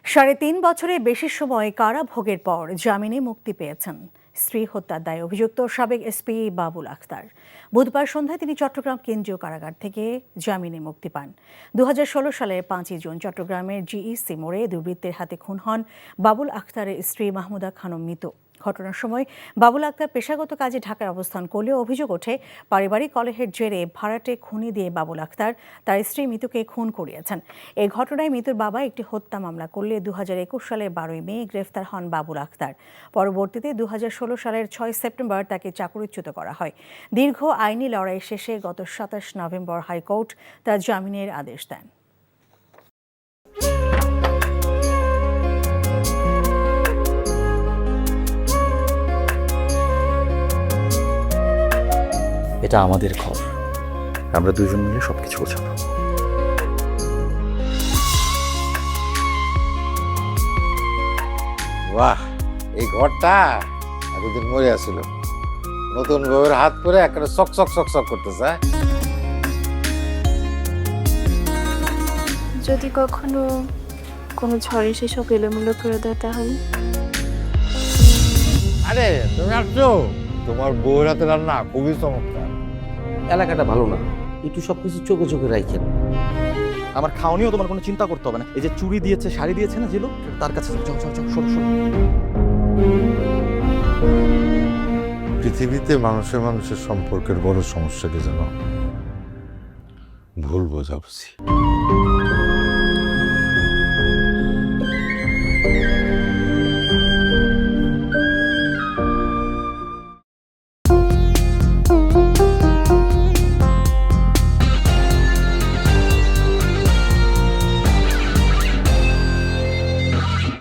৩.৫ বছরের বেশি সময় কারাভোগের পর জামিনে মুক্তি পেয়েছেন স্ত্রী হত্যার দায়ে অভিযুক্ত সাবেক এসপি বাবুল আক্তার। বুধবার সন্ধ্যায় তিনি চট্টগ্রাম কেন্দ্রীয় কারাগার থেকে জামিনে মুক্তি পান। ২০১৬ সালের ৫ই জুন চট্টগ্রামের জিইসি মোড়ে দুর্বৃত্তের হাতে খুন হন বাবুল আক্তারের স্ত্রী মাহমুদা খানম মিতু। ঘটনার সময় বাবুল আক্তার পেশাগত কাজে ঢাকায় অবস্থান করলেও অভিযোগ ওঠে পারিবারিক কলহের জেরে ভাড়াটে খুনি দিয়ে বাবুল আক্তার তার স্ত্রী মিতুকে খুন করিয়েছেন। এই ঘটনায় মিতুর বাবা একটি হত্যা মামলা করলে ২০২১ সালের ১২ই মে গ্রেফতার হন বাবুল আক্তার। পরবর্তীতে ২০১৬ সালের ৬ সেপ্টেম্বর তাকে চাকরিচ্যুত করা হয়। দীর্ঘ আইনি লড়াই শেষে গত ২৭ নভেম্বর হাইকোর্ট তার জামিনের আদেশ দেন। এটা আমাদের ঘর, আমরা দুজন মিলে সবকিছু গোছাবো। বাহ, এই ঘরটা এতদিন মরে আসছিল, নতুন বউয়ের হাত পরে একটা চক চক চক চক করতেছে। যদি কখনো কোনো ঝড় এসে সব এলোমেলো করে দেয় তাহলে? আরে তুমি আসছো, তোমার বউয়ের হাতে রান্না খুবই চমৎকার। এলাকাটা ভালো না, একটু সবকিছু চোখে চোখে রাখেন। আমার খাওয়ানিও তোমার কোনো চিন্তা করতে হবে না। এই যে চুড়ি দিয়েছে, শাড়ি দিয়েছে না যেগুলো, তার কাছে যাও যাও যাও, সরো সরো। পৃথিবীতে মানুষের মানুষের সম্পর্কের বড় সমস্যা কি জানো? ভুল বোঝাবুঝি।